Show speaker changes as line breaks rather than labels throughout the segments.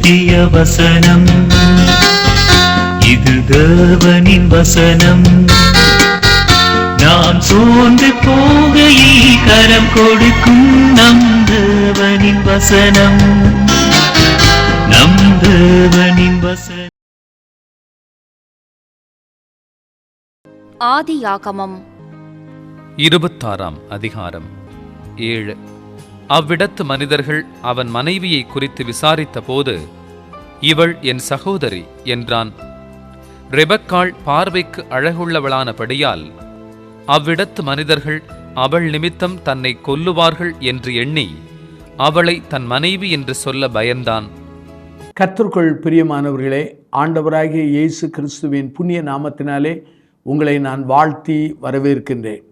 சத்திய வசனம், இது தேவனின் வசனம். நாம் சோர்ந்து போகையில் கரம் கொடுக்கும் நம் தேவனின் வசனம், நம் தேவனின் வசனம்.
ஆதியாகமம்
26ஆம் அதிகாரம் 7. அவ்விடத்து மனிதர்கள் அவன் மனைவியை குறித்து விசாரித்த போது, இவள் என் சகோதரி என்றான். ரெபெக்காள் பார்வைக்கு அழகுள்ளவளானபடியால் அவ்விடத்து மனிதர்கள் அவள் நிமித்தம் தன்னை கொல்லுவார்கள் என்று எண்ணி அவளை தன் மனைவி என்று சொல்ல பயந்தான்.
கர்த்தருக்குள் பிரியமானவர்களே, ஆண்டவராகிய இயேசு கிறிஸ்துவின் புண்ணிய நாமத்தினாலே உங்களை நான் வாழ்த்தி வரவேற்கின்றேன்.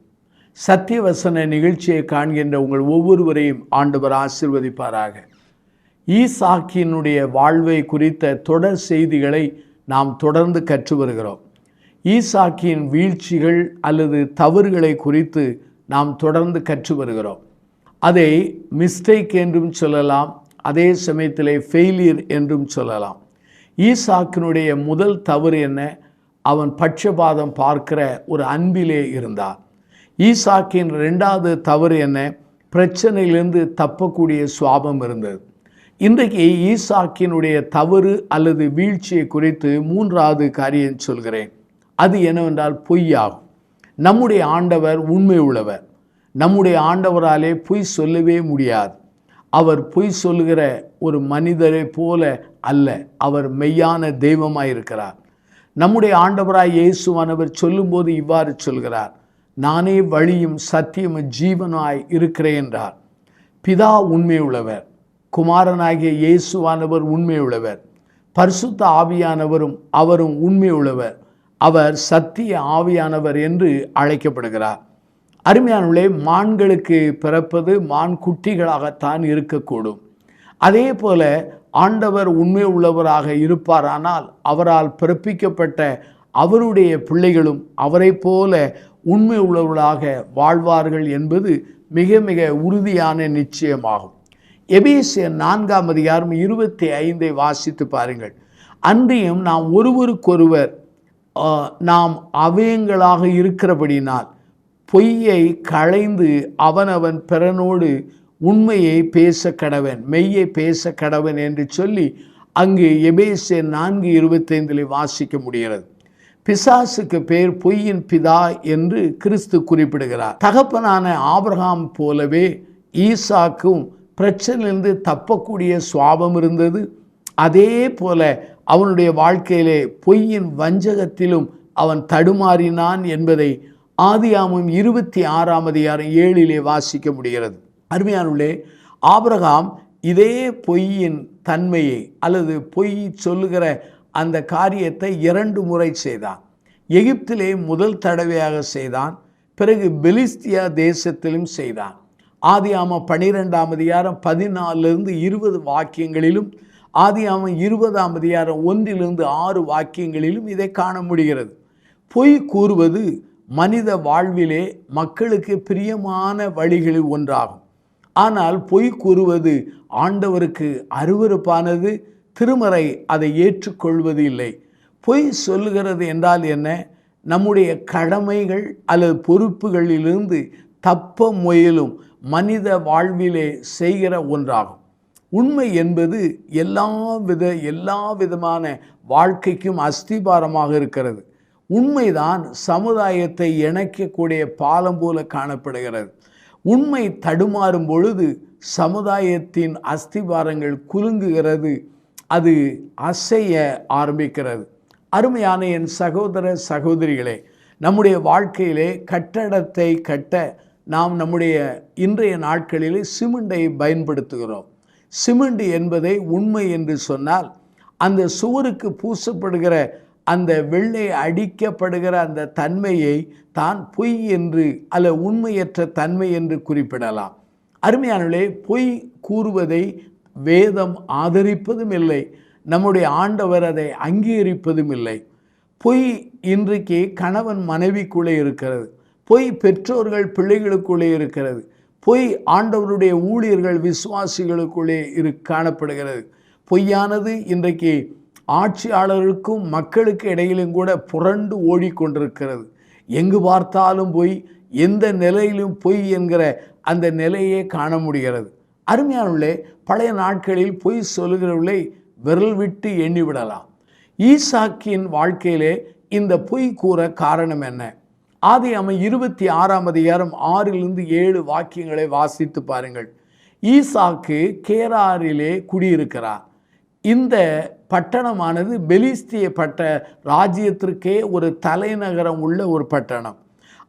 சத்தியவசன நிகழ்ச்சியை காண்கின்ற உங்கள் ஒவ்வொருவரையும் ஆண்டவர் ஆசீர்வதிப்பாராக. ஈசாக்கினுடைய வாழ்வை குறித்த தொடர் செய்திகளை நாம் தொடர்ந்து கற்று வருகிறோம். ஈசாக்கின் வீழ்ச்சிகள் அல்லது தவறுகளை குறித்து நாம் தொடர்ந்து கற்று வருகிறோம். அதை மிஸ்டேக் என்றும் சொல்லலாம், அதே சமயத்தில் ஃபெயிலியர் என்றும் சொல்லலாம். ஈசாக்கினுடைய முதல் தவறு என்ன? அவன் பட்சபாதம் பார்க்கிற ஒரு அன்பிலே இருந்தான். ஈசாக்கின் இரண்டாவது தவறு என்ன? பிரச்சனையிலிருந்து தப்பக்கூடிய சுவாபம் இருந்தது. இன்றைக்கு ஈசாக்கினுடைய தவறு அல்லது வீழ்ச்சியை குறித்து மூன்றாவது காரியம் சொல்கிறேன். அது என்னவென்றால் பொய்யாகும். நம்முடைய ஆண்டவர் உண்மை உள்ளவர். நம்முடைய ஆண்டவராலே பொய் சொல்லவே முடியாது. அவர் பொய் சொல்லுகிற ஒரு மனிதரை போல அல்ல, அவர் மெய்யான தெய்வமாயிருக்கிறார். நம்முடைய ஆண்டவராய் இயேசுவானவர் சொல்லும்போது இவ்வாறு சொல்கிறார், நானே வழியும் சத்தியமும் ஜீவனாய் இருக்கிறேன் என்றார். பிதா உண்மையுள்ளவர், குமாரனாகிய இயேசுவானவர் உண்மையுள்ளவர், பரிசுத்த ஆவியானவரும் அவரும் உண்மையுள்ளவர். அவர் சத்திய ஆவியானவர் என்று அழைக்கப்படுகிறார். அருமையானவர்களே, மான்களுக்கு பிறப்பது மான் குட்டிகளாகத்தான் இருக்கக்கூடும். அதே போல ஆண்டவர் உண்மை உள்ளவராக இருப்பாரானால் அவரால் பிறப்பிக்கப்பட்ட அவருடைய பிள்ளைகளும் அவரை போல உண்மை உள்ளவர்களாக வாழ்வார்கள் என்பது மிக மிக உறுதியான நிச்சயமாகும். எபேசியர் 4ஆம் அதிகாரம் 25 வாசித்து பாருங்கள். அன்றியும் நாம் ஒருவருக்கொருவர் நாம் அவயங்களாக இருக்கிறபடினால் பொய்யை களைந்து அவனவன் பிறனோடு உண்மையை பேச கடவன், மெய்யை பேச கடவன் என்று சொல்லி அங்கு எபேசியர் 4:25 வாசிக்க முடிகிறது. பிசாசுக்கு பேர் பொய்யின் பிதா என்று கிறிஸ்து குறிப்பிடுகிறார். தகப்பனான ஆபிரகாம் போலவே ஈசாக்கும் பிரச்சனையிலிருந்து தப்பக்கூடிய சுவாபம் இருந்தது. அதே போல அவனுடைய வாழ்க்கையிலே பொய்யின் வஞ்சகத்திலும் அவன் தடுமாறினான் என்பதை ஆதியாகமம் 26ஆம் அதிகாரம் 7 வாசிக்க முடிகிறது. அருமையானவர்களே, ஆபிரகாம் இதே பொய்யின் தன்மையை அல்லது பொய் சொல்லுகிற அந்த காரியத்தை 2 முறை செய்தான். எகிப்திலே முதல் தடவையாக செய்தான், பிறகு பெலிஸ்தியா தேசத்திலும் செய்தான். ஆதியாகமம் 12ஆம் அதிகாரம் 14 20 வாக்கியங்களிலும், ஆதியாகமம் 20ஆம் அதிகாரம் 1-6 வாக்கியங்களிலும் இதை காண முடிகிறது. பொய் கூறுவது மனித வாழ்விலே மக்களுக்கு பிரியமான வழிகளில் ஒன்றாகும். ஆனால் பொய் கூறுவது ஆண்டவருக்கு அருவருப்பானது. திருமறை அதை ஏற்றுக்கொள்வது இல்லை. பொய் சொல்லுகிறது என்றால் என்ன? நம்முடைய கடமைகள் அல்லது பொறுப்புகளிலிருந்து தப்ப முயலும் மனித வாழ்விலே செய்கிற ஒன்றாகும். உண்மை என்பது எல்லா விதமான வாழ்க்கைக்கும் அஸ்திபாரமாக இருக்கிறது. உண்மைதான் சமுதாயத்தை இணைக்கக்கூடிய பாலம் போல காணப்படுகிறது. உண்மை தடுமாறும் பொழுது சமுதாயத்தின் அஸ்திபாரங்கள் குலுங்குகிறது, அது அசைய ஆரம்பிக்கிறது. அருமையான என் சகோதர சகோதரிகளே, நம்முடைய வாழ்க்கையிலே கட்டடத்தை கட்ட நாம் நம்முடைய இன்றைய நாட்களிலே சிமெண்டை பயன்படுத்துகிறோம். சிமெண்ட் என்பதை உண்மை என்று சொன்னால் அந்த சுவருக்கு பூசப்படுகிற அந்த வெள்ளை அடிக்கப்படுகிற அந்த தன்மையை தான் பொய் என்று அல்ல உண்மையற்ற தன்மை என்று குறிப்பிடலாம். அருமையானவர்களே, பொய் கூறுவதை வேதம் ஆதரிப்பதும் இல்லை, நம்முடைய ஆண்டவர் அதை அங்கீகரிப்பதும் இல்லை. பொய் இன்றைக்கு கணவன் மனைவிக்குள்ளே இருக்கிறது, பொய் பெற்றோர்கள் பிள்ளைகளுக்குள்ளே இருக்கிறது, பொய் ஆண்டவருடைய ஊழியர்கள் விசுவாசிகளுக்குள்ளே காணப்படுகிறது, பொய்யானது இன்றைக்கு ஆட்சியாளருக்கும் மக்களுக்கு இடையிலும் கூட புரண்டு ஓடிக்கொண்டிருக்கிறது. எங்கு பார்த்தாலும் பொய், எந்த நிலையிலும் பொய் என்கிற அந்த நிலையே காண முடிகிறது. அருமையானவர்களே, பழைய நாட்களில் பொய் சொல்லுகிறவர்களை விரல் விட்டு எண்ணிவிடலாம். ஈசாக்கின் வாழ்க்கையிலே இந்த பொய் கூற காரணம் என்ன? ஆதியாகமம் 26ஆம் அதிகாரம் 6-7 வாக்கியங்களை வாசித்து பாருங்கள். ஈசாக்கு கேராரிலே குடியிருக்கிறார். இந்த பட்டணமானது பெலிஸ்திய ராஜ்யத்திற்கே ஒரு தலைநகரம் உள்ள ஒரு பட்டணம்.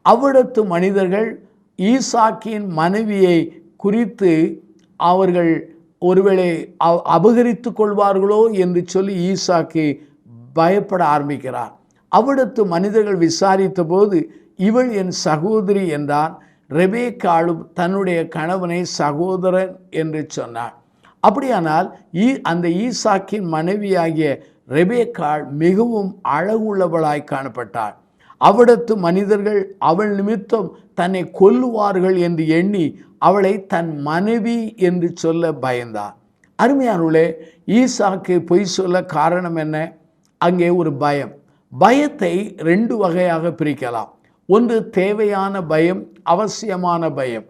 அவ்விடத்து மனிதர்கள் ஈசாக்கின் மனைவியை குறித்து அவர்கள் ஒருவேளை அபகரித்து கொள்வார்களோ என்று சொல்லி ஈசாக்கு பயப்பட ஆரம்பிக்கிறார். அவ்விடத்து மனிதர்கள் விசாரித்த போது இவள் என் சகோதரி என்றான். ரெபேக்காளும் தன்னுடைய கணவனை சகோதரன் என்று சொன்னாள். அப்படியானால் அந்த ஈசாக்கின் மனைவியாகிய ரெபேக்காள் மிகவும் அழகுள்ளவளாய் காணப்பட்டாள். அவ்விடத்து மனிதர்கள் அவள் நிமித்தம் தன்னை கொல்லுவார்கள் என்று எண்ணி அவளை தன் மனைவி என்று சொல்ல பயந்தார். அருமையானவர்களே, ஈசாக்கு பொய் சொல்ல காரணம் என்ன? அங்கே ஒரு பயம். பயத்தை 2 வகையாக பிரிக்கலாம். ஒன்று தேவையான பயம், அவசியமான பயம்.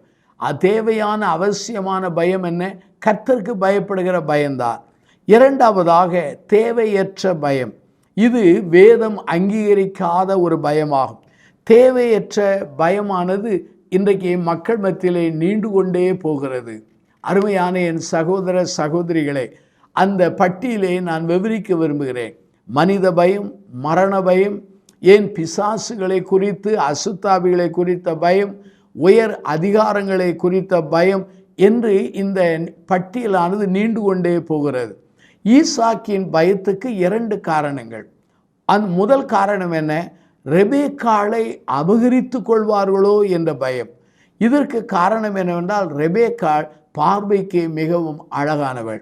தேவையான அவசியமான பயம் என்ன? கர்த்தருக்கு பயப்படுகிற பயம்தான். இரண்டாவதாக தேவையற்ற பயம். இது வேதம் அங்கீகரிக்காத ஒரு பயமாகும். தேவையற்ற பயமானது இன்றைக்கு மக்கள் மத்தியிலே நீண்டு கொண்டே போகிறது. அருமையான என் சகோதர சகோதரிகளே, அந்த பட்டியலை நான் விவரிக்க விரும்புகிறேன். மனித பயம், மரண பயம், ஏன் பிசாசுகளை குறித்து, அசுத்தாவிகளை குறித்த பயம், உயர் அதிகாரங்களை குறித்த பயம் என்று இந்த பட்டியலானது நீண்டு கொண்டே போகிறது. ஈசாக்கின் பயத்துக்கு 2 காரணங்கள். முதல் காரணம் என்ன? ரெபேக்காளை அபகரித்து கொள்வார்களோ என்ற பயம். இதற்கு காரணம் என்னவென்றால், ரெபேக்காள் பார்வைக்கு மிகவும் அழகானவள்.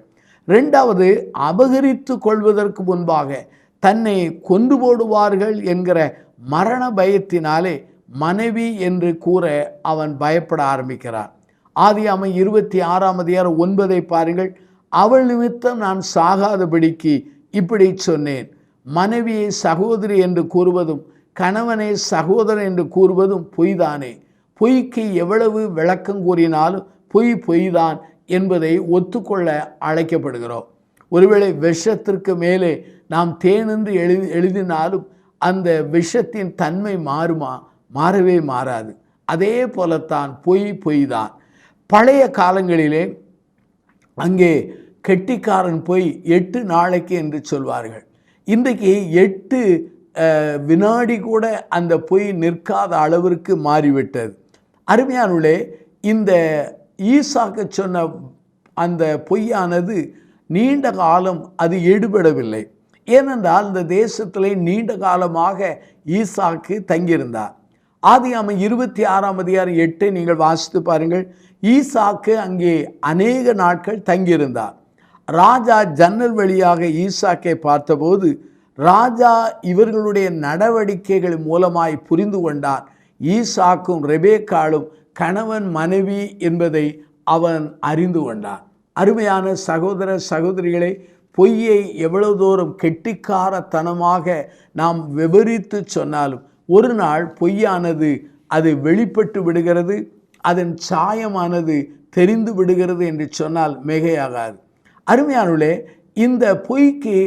2வது, அபகரித்து கொள்வதற்கு முன்பாக தன்னை கொண்டு போடுவார்கள் என்கிற மரண பயத்தினாலே மனைவி என்று கூற அவன் பயப்பட ஆரம்பிக்கிறான். ஆதியாகமம் 26ஆம் அதிகாரம் 9 பாருங்கள். அவள் நிமித்தம் நான் சாகாதபடிக்கு இப்படி சொன்னேன். மனைவியை சகோதரி என்று கூறுவதும் கணவனை சகோதரன் என்று கூறுவதும் பொய்தானே. பொய்க்கு எவ்வளவு விளக்கம் கூறினாலும் பொய்தான் என்பதை ஒத்துக்கொள்ள அழைக்கப்படுகிறோம். ஒருவேளை விஷத்திற்கு மேலே நாம் தேனென்று எழுதினாலும் அந்த விஷத்தின் தன்மை மாறுமா? மாறவே மாறாது. அதே போலத்தான் பொய்தான். பழைய காலங்களிலே அங்கே கெட்டிக்காரன் பொய் 8 நாளைக்கு என்று சொல்வார்கள். இன்றைக்கு 8 வினாடி கூட அந்த பொய் நிற்காத அளவிற்கு மாறிவிட்டது. அருமையானவர்களே, இந்த ஈசாக்கு சொன்ன அந்த பொய்யானது நீண்ட காலம் அது எடுபடவில்லை. ஏனென்றால் இந்த தேசத்திலே நீண்ட காலமாக ஈசாக்கு தங்கியிருந்தார். ஆதியாகமம் 26ஆம் அதிகாரம் 8 நீங்கள் வாசித்து பாருங்கள். ஈசாக்கு அங்கே அநேக நாட்கள் தங்கியிருந்தார். ராஜா ஜன்னல் வழியாக ஈசாக்கை பார்த்தபோது ராஜா இவர்களுடைய நடவடிக்கைகள் மூலமாய் புரிந்து கொண்டார். ஈசாக்கும் ரெபேக்காளும் கணவன் மனைவி என்பதை அவன் அறிந்து கொண்டான். அருமையான சகோதர சகோதரிகளை, பொய்யை எவ்வளவு தூரம் கெட்டிக்காரத்தனமாக நாம் விவரித்து சொன்னாலும் ஒரு நாள் பொய்யானது அது வெளிப்பட்டு விடுகிறது, அதன் சாயமானது தெரிந்து விடுகிறது என்று சொன்னால் மிகையாகாது. அருமையானவர்களே, இந்த பொய்க்கு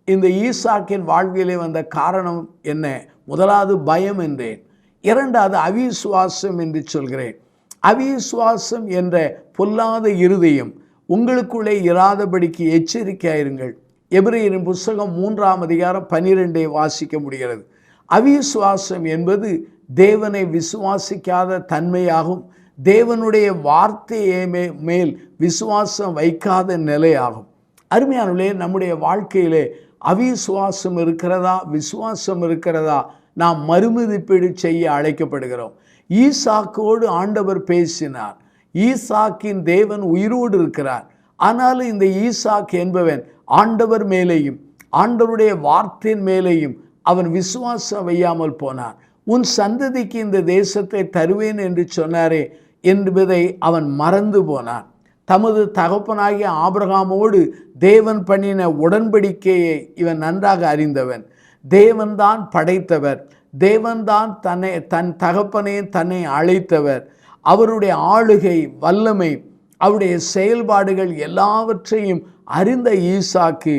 இந்த ஈசாக்கின் வாழ்விலே வந்த காரணம் என்ன? முதலாவது பயம் என்றேன். 2வது அவிசுவாசம் என்று சொல்கிறேன். அவிசுவாசம் என்ற பொல்லாத இருதயம் உங்களுக்குள்ளே இராதபடிக்கு எச்சரிக்கையாயிருங்கள். எபிரேயரின் புத்தகம் 3ஆம் அதிகாரம் 12 வாசிக்க முடிகிறது. அவிசுவாசம் என்பது தேவனை விசுவாசிக்காத தன்மையாகும். தேவனுடைய வார்த்தையை மேல் விசுவாசம் வைக்காத நிலையாகும். அருமையானவர்களே, நம்முடைய வாழ்க்கையிலே அவிசுவாசம் இருக்கிறதா, விசுவாசம் இருக்கிறதா? நாம் மறுமதிப்பீடு செய்ய அழைக்கப்படுகிறோம். ஈசாக்கோடு ஆண்டவர் பேசினார். ஈசாக்கின் தேவன் உயிரோடு இருக்கிறார். ஆனாலும் இந்த ஈசாக் என்பவன் ஆண்டவர் மேலேயும் ஆண்டவருடைய வார்த்தையின் மேலேயும் அவன் விசுவாசம் வையாமல் போனான். உன் சந்ததிக்கு இந்த தேசத்தை தருவேன் என்று சொன்னாரே என்பதை அவன் மறந்து போனான். தமது தகப்பனாகிய ஆபிரகாமோடு தேவன் பண்ணின உடன்படிக்கையை இவன் நன்றாக அறிந்தவன். தேவன்தான் படைத்தவர், தேவன்தான் தன் தகப்பனையும் தன்னை அழைத்தவர். அவருடைய ஆளுகை, வல்லமை, அவருடைய செயல்பாடுகள் எல்லாவற்றையும் அறிந்த ஈசாக்கு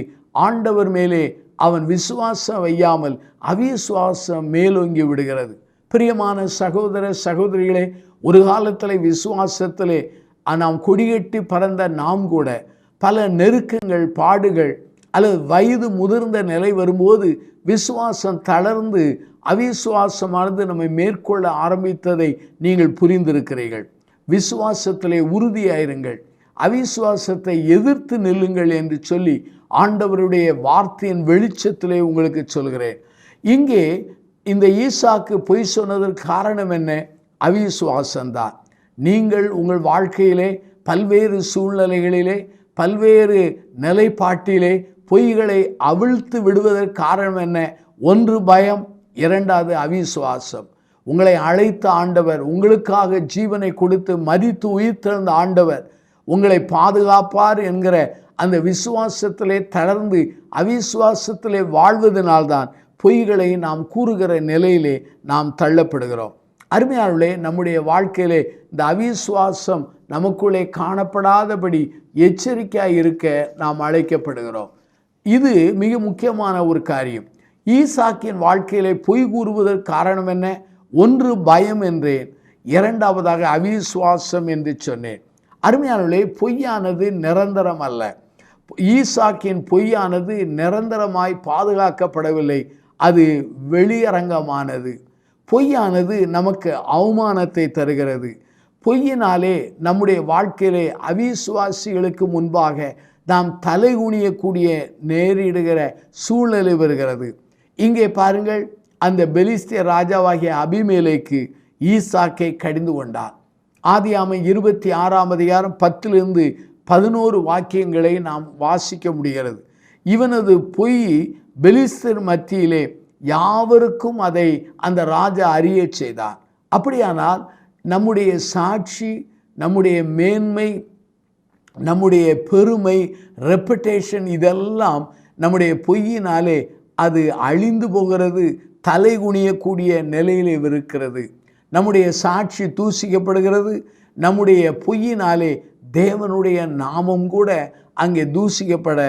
ஆண்டவர் மேலே அவன் விசுவாசம் வையாமல் அவிசுவாசம் மேலோங்கி விடுகிறது. பிரியமான சகோதர சகோதரிகளே, ஒரு காலத்தில் விசுவாசத்திலே நாம் கொடிகட்டி பறந்த நாம் கூட பல நெருக்கங்கள், பாடுகள் அல்லது வயது முதிர்ந்த நிலை வரும்போது விசுவாசம் தளர்ந்து அவிசுவாசமானது நம்மை மேற்கொள்ள ஆரம்பித்ததை நீங்கள் புரிந்திருக்கிறீர்கள். விசுவாசத்திலே உறுதியாயிருங்கள், அவிசுவாசத்தை எதிர்த்து நில்லுங்கள் என்று சொல்லி ஆண்டவருடைய வார்த்தையின் வெளிச்சத்திலே உங்களுக்கு சொல்கிறேன். இங்கே இந்த ஈசாக்கு பொய் சொன்னதற்கு காரணம் என்ன? அவிசுவாசம்தான். நீங்கள் உங்கள் வாழ்க்கையிலே பல்வேறு சூழ்நிலைகளிலே, பல்வேறு நிலைப்பாட்டிலே பொய்களை அவிழ்த்து விடுவதற்கு காரணம் என்ன? ஒன்று பயம், இரண்டாவது அவிசுவாசம். உங்களை அழைத்த ஆண்டவர், உங்களுக்காக ஜீவனை கொடுத்து மரித்து உயிர்த்தெழுந்த ஆண்டவர் உங்களை பாதுகாப்பார் என்கிற அந்த விசுவாசத்திலே தளர்ந்து அவிசுவாசத்திலே வாழ்வதனால்தான் பொய்களை நாம் கூறுகிற நிலையிலே நாம் தள்ளப்படுகிறோம். அருமையானவர்களே, நம்முடைய வாழ்க்கையிலே இந்த அவிசுவாசம் நமக்குள்ளே காணப்படாதபடி எச்சரிக்கையாக இருக்க நாம் அழைக்கப்படுகிறோம். இது மிக முக்கியமான ஒரு காரியம். ஈசாக்கின் வாழ்க்கையிலே பொய் கூறுவதற்கு காரணம் என்ன? ஒன்று பயம் என்றேன், இரண்டாவதாக அவிசுவாசம் என்று சொன்னேன். அருமையானவர்களே, பொய்யானது நிரந்தரம் அல்ல. ஈசாக்கின் பொய்யானது நிரந்தரமாய் பாதுகாக்கப்படவில்லை, அது வெளியரங்கமானது. பொய்யானது நமக்கு அவமானத்தை தருகிறது. பொய்யினாலே நம்முடைய வாழ்க்கையிலே அவிசுவாசிகளுக்கு முன்பாக நாம் தலைகுனியக்கூடிய நேரிடுகிற சூழ்நிலை வருகிறது. இங்கே பாருங்கள், அந்த பெலிஸ்திய ராஜாவாகிய அபிமெலேக்கு ஈசாக்கை கடிந்து கொண்டார். ஆதியாகமம் 26ஆம் அதிகாரம் 10-11 வாக்கியங்களை நாம் வாசிக்க முடிகிறது. இவனது பொய் பெலிஸ்தர் மத்தியிலே யாவருக்கும் அதை அந்த ராஜா அறிய செய்தார். அப்படியானால் நம்முடைய சாட்சி, நம்முடைய மேன்மை, நம்முடைய பெருமை, ரெப்புடேஷன், இதெல்லாம் நம்முடைய பொய்யினாலே அது அழிந்து போகிறது, தலை குனியக்கூடிய நிலையிலே இருக்கிறது. நம்முடைய சாட்சி தூசிக்கப்படுகிறது. நம்முடைய பொய்யினாலே தேவனுடைய நாமம் கூட அங்கே தூசிக்கப்பட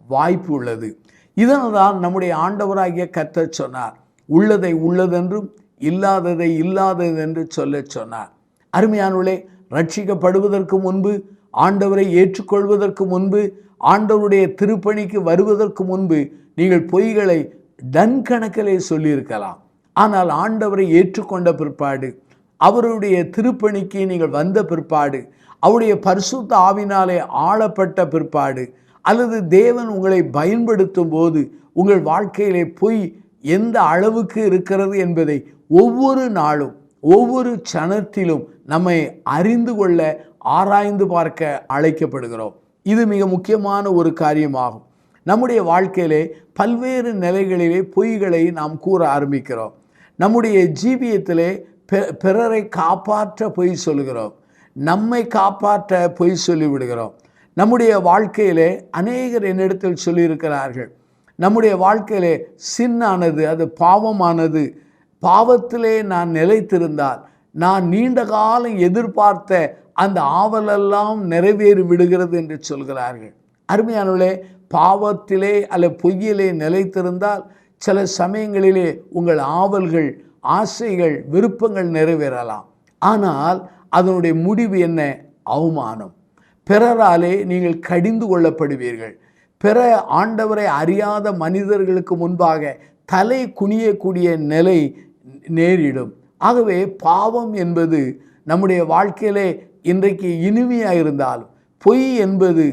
வாய்ப்பு உள்ளது. இதனால்தான் நம்முடைய ஆண்டவராகிய கர்த்தர் சொன்னார், உள்ளதை உள்ளதென்றும் இல்லாததை இல்லாததென்று சொல்ல சொன்னார். அருமையானவர்களே, ரட்சிக்கப்படுவதற்கு முன்பு, ஆண்டவரை ஏற்றுக்கொள்வதற்கு முன்பு, ஆண்டவருடைய திருப்பணிக்கு வருவதற்கு முன்பு நீங்கள் பொய்களை டன் கணக்கிலே சொல்லியிருக்கலாம். ஆனால் ஆண்டவரை ஏற்றுக்கொண்ட பிற்பாடு, அவருடைய திருப்பணிக்கு நீங்கள் வந்த பிற்பாடு, அவருடைய பரிசுத்த ஆவினாலே ஆளப்பட்ட பிற்பாடு, அல்லது தேவன் உங்களை பயன்படுத்தும் போது உங்கள் வாழ்க்கையிலே பொய் எந்த அளவுக்கு இருக்கிறது என்பதை ஒவ்வொரு நாளும், ஒவ்வொரு சனத்திலும் நம்மை அறிந்து கொள்ள, ஆராய்ந்து பார்க்க அழைக்கப்படுகிறோம். இது மிக முக்கியமான ஒரு காரியமாகும். நம்முடைய வாழ்க்கையிலே பல்வேறு நிலைகளிலே பொய்களை நாம் கூற ஆரம்பிக்கிறோம். நம்முடைய ஜீவியத்திலே பிறரை காப்பாற்ற பொய் சொல்லுகிறோம், நம்மை காப்பாற்ற பொய் சொல்லிவிடுகிறோம். நம்முடைய வாழ்க்கையிலே அநேகர் என்னிடத்தில் சொல்லியிருக்கிறார்கள், நம்முடைய வாழ்க்கையிலே சின்னானது, அது பாவமானது, பாவத்திலே நான் நிலைத்திருந்தால் நான் நீண்ட காலம் எதிர்பார்த்த அந்த ஆவலெல்லாம் நிறைவேறி விடுகிறது என்று சொல்கிறார்கள். அருமையானவர்களே, பாவத்திலே அல்ல பொய்யிலே நிலைத்திருந்தால் சில சமயங்களிலே உங்கள் ஆவல்கள், ஆசைகள், விருப்பங்கள் நிறைவேறலாம். ஆனால் அதனுடைய முடிவு என்ன? அவமானம். பிறராலே நீங்கள் கடிந்து கொள்ளப்படுவீர்கள். பிற ஆண்டவரை அறியாத மனிதர்களுக்கு முன்பாக தலை குனியக்கூடிய நிலை நேரிடும். ஆகவே பாவம் என்பது நம்முடைய வாழ்க்கையிலே இன்றைக்கு இனிமையாக இருந்தாலும், பொய் என்பது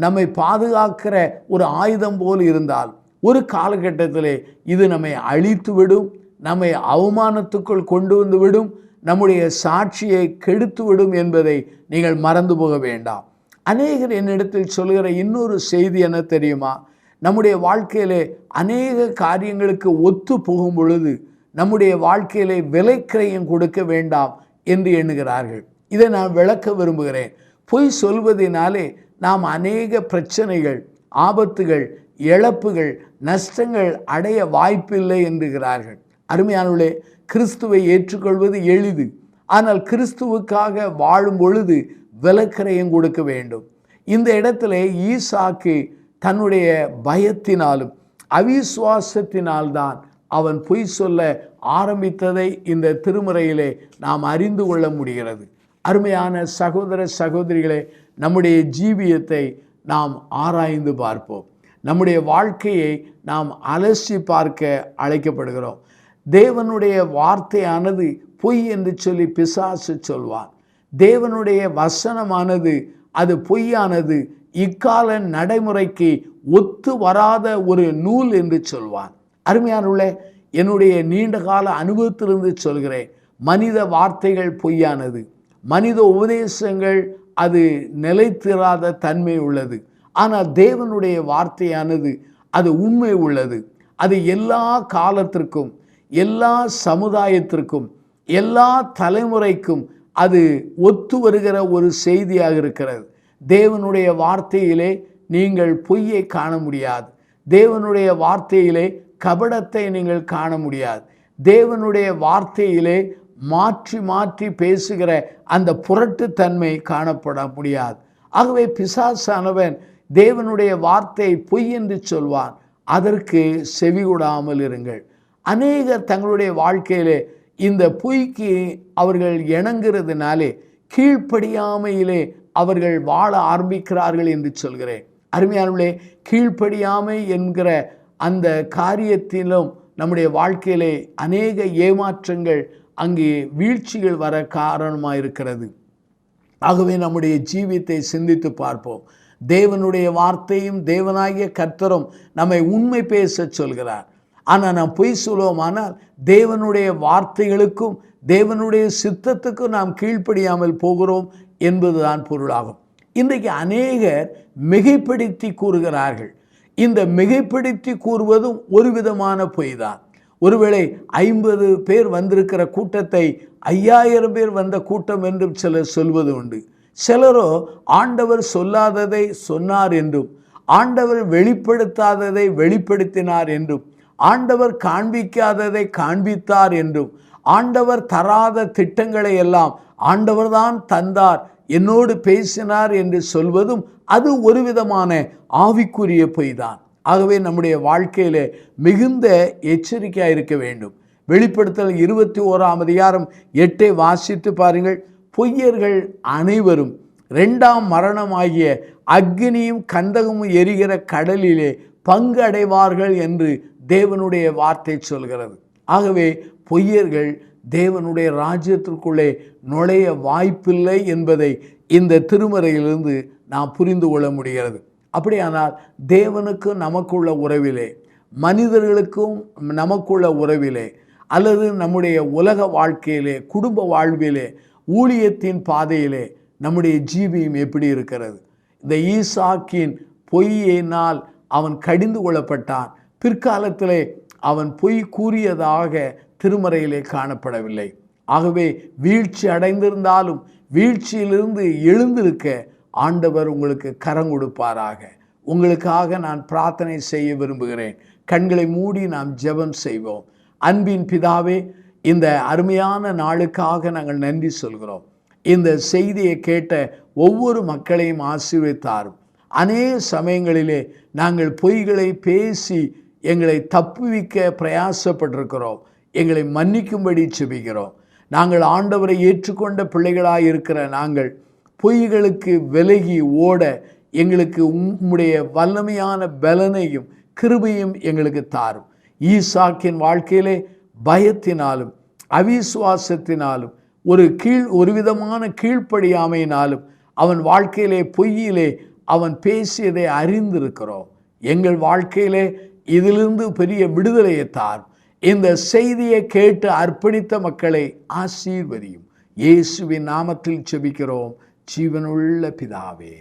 நம்மை பாதுகாக்கிற ஒரு ஆயுதம் போல் இருந்தால், ஒரு காலகட்டத்திலே இது நம்மை அழித்துவிடும், நம்மை அவமானத்துக்குள் கொண்டு வந்து விடும், நம்முடைய சாட்சியை கெடுத்துவிடும் என்பதை நீங்கள் மறந்து போக வேண்டாம். அநேகர் என்னிடத்தில் சொல்கிற இன்னொரு செய்தி என்ன தெரியுமா? நம்முடைய வாழ்க்கையிலே அநேக காரியங்களுக்கு ஒத்து போகும் பொழுது நம்முடைய வாழ்க்கையிலே விலைக்கிரயம் கொடுக்க வேண்டாம் என்று எண்ணுகிறார்கள். இதை நான் விளக்க விரும்புகிறேன். பொய் சொல்வதினாலே நாம் அநேக பிரச்சனைகள், ஆபத்துகள், இழப்புகள், நஷ்டங்கள் அடைய வாய்ப்பில்லை என்கிறார்கள். அருமையானவர்களே, கிறிஸ்துவை ஏற்றுக்கொள்வது எளிது. ஆனால் கிறிஸ்துவுக்காக வாழும் பொழுது விலக்கிரயம் கொடுக்க வேண்டும். இந்த இடத்துல ஈசாக்கு தன்னுடைய பயத்தினாலும் அவிசுவாசத்தினால்தான் அவன் பொய் சொல்ல ஆரம்பித்ததை இந்த திருமுறையிலே நாம் அறிந்து கொள்ள முடிகிறது. அருமையான சகோதர சகோதரிகளே, நம்முடைய ஜீவியத்தை நாம் ஆராய்ந்து பார்ப்போம். நம்முடைய வாழ்க்கையை நாம் அலசி பார்க்க அழைக்கப்படுகிறோம். தேவனுடைய வார்த்தையானது பொய் என்று சொல்லி பிசாசு சொல்வான். தேவனுடைய வசனமானது அது பொய்யானது, இக்கால நடைமுறைக்கு ஒத்து வராத ஒரு நூல் என்று சொல்வான். அருமையானவர்களே, என்னுடைய நீண்டகால அனுபவத்திலிருந்து சொல்கிறேன், மனித வார்த்தைகள் பொய்யானது, மனித உபதேசங்கள் அது நிலைத்திராத தன்மை உள்ளது. ஆனால் தேவனுடைய வார்த்தையானது அது உண்மை உள்ளது. அது எல்லா காலத்திற்கும், எல்லா சமுதாயத்திற்கும், எல்லா தலைமுறைக்கும் அது ஒத்து வருகிற ஒரு செய்தியாக இருக்கிறது. தேவனுடைய வார்த்தையிலே நீங்கள் பொய்யை காண முடியாது. தேவனுடைய வார்த்தையிலே கபடத்தை நீங்கள் காண முடியாது. தேவனுடைய வார்த்தையிலே மாற்றி மாற்றி பேசுகிற அந்த புரட்டுத்தன்மை காணப்பட முடியாது. ஆகவே பிசாசானவன் தேவனுடைய வார்த்தை பொய் என்று சொல்வான். அதற்கு செவிகொடாமல் இருங்கள். அநேகர் தங்களுடைய வாழ்க்கையிலே இந்த பொய்க்கு அவர்கள் இணங்குறதுனாலே கீழ்ப்படியாமையிலே அவர்கள் வாழ ஆரம்பிக்கிறார்கள் என்று சொல்கிறேன். அருமையானவர்களே, கீழ்ப்படியாமை என்கிற அந்த காரியத்திலும் நம்முடைய வாழ்க்கையிலே அநேக ஏமாற்றங்கள், அங்கே வீழ்ச்சிகள் வர காரணமாக இருக்கிறது. ஆகவே நம்முடைய ஜீவியத்தை சிந்தித்து பார்ப்போம். தேவனுடைய வார்த்தையும் தேவனாகிய கர்த்தரும் நம்மை உண்மை பேச சொல்கிறார். ஆனால் நாம் பொய் சொல்லுவோமானால் தேவனுடைய வார்த்தைகளுக்கும் தேவனுடைய சித்தத்துக்கும் நாம் கீழ்ப்படியாமல் போகிறோம் என்பதுதான் பொருளாகும். இன்றைக்கு அநேகர் மிகைப்படுத்தி கூறுகிறார்கள். இந்த மிகைப்படுத்தி கூறுவதும் ஒரு விதமான பொய் தான். ஒருவேளை 50 பேர் வந்திருக்கிற கூட்டத்தை 5000 பேர் வந்த கூட்டம் என்றும் சிலர் சொல்வது உண்டு. சிலரோ ஆண்டவர் சொல்லாததை சொன்னார் என்றும், ஆண்டவர் வெளிப்படுத்தாததை வெளிப்படுத்தினார் என்றும், ஆண்டவர் காண்பிக்காததை காண்பித்தார் என்றும், ஆண்டவர் தராத திட்டங்களை எல்லாம் ஆண்டவர்தான் தந்தார், என்னோடு பேசினார் என்று சொல்வதும் அது ஒரு விதமான ஆவிக்குரிய பொய் தான். ஆகவே நம்முடைய வாழ்க்கையிலே மிகுந்த எச்சரிக்கையாக இருக்க வேண்டும். வெளிப்படுத்தல் 21ஆம் அதிகாரம் 8 வாசித்து பாருங்கள். பொய்யர்கள் அனைவரும் 2ஆம் மரணமாகிய அக்னியும் கந்தகமும் எரிகிற கடலிலே பங்கு அடைவார்கள் என்று தேவனுடைய வார்த்தை சொல்கிறது. ஆகவே பொய்யர்கள் தேவனுடைய ராஜ்யத்திற்குள்ளே நுழைய வாய்ப்பில்லை என்பதை இந்த திருமறையிலிருந்து நாம் புரிந்து கொள்ள முடிகிறது. அப்படியானால் தேவனுக்கும் நமக்குள்ள உறவிலே, மனிதர்களுக்கும் நமக்குள்ள உறவிலே, அல்லது நம்முடைய உலக வாழ்க்கையிலே, குடும்ப வாழ்விலே, ஊழியத்தின் பாதையிலே நம்முடைய ஜீவியம் எப்படி இருக்கிறது? இந்த ஈசாக்கின் பொய்யினால் அவன் கடிந்து கொள்ளப்பட்டான். பிற்காலத்திலே அவன் பொய் கூறியதாக திருமறையிலே காணப்படவில்லை. ஆகவே வீழ்ச்சி அடைந்திருந்தாலும் வீழ்ச்சியிலிருந்து எழுந்திருக்க ஆண்டவர் உங்களுக்கு கரம் கொடுப்பாராக. உங்களுக்காக நான் பிரார்த்தனை செய்ய விரும்புகிறேன். கண்களை மூடி நாம் ஜெபம் செய்வோம். அன்பின் பிதாவே, இந்த அருமையான நாளுக்காக நாங்கள் நன்றி சொல்கிறோம். இந்த செய்தியை கேட்ட ஒவ்வொரு மக்களையும் ஆசீர்வதித்தாரும். அநேக சமயங்களிலே நாங்கள் பொய்களை பேசி எங்களை தப்புவிக்க பிரயாசப்பட்டிருக்கிறோம். எங்களை மன்னிக்கும்படி செபிக்கிறோம். நாங்கள் ஆண்டவரை ஏற்றுக்கொண்ட பிள்ளைகளாக இருக்கிற நாங்கள் பொய்களுக்கு விலகி ஓட எங்களுக்கு உம்முடைய வல்லமையான பலனையும் கிருபையும் எங்களுக்கு தாரும். ஈசாக்கின் வாழ்க்கையிலே பயத்தினாலும் அவிசுவாசத்தினாலும் ஒரு விதமான கீழ்ப்படியாமையினாலும் அவன் வாழ்க்கையிலே பொய்யிலே அவன் பேசியதை அறிந்திருக்கிறோம். எங்கள் வாழ்க்கையிலே இதிலிருந்து பெரிய விடுதலையை தாரும். இந்த செய்தியை கேட்டு அர்ப்பணித்த மக்களை ஆசீர்வதியும். இயேசுவின் நாமத்தில் செபிக்கிறோம் ஜீவனுள்ள பிதாவே.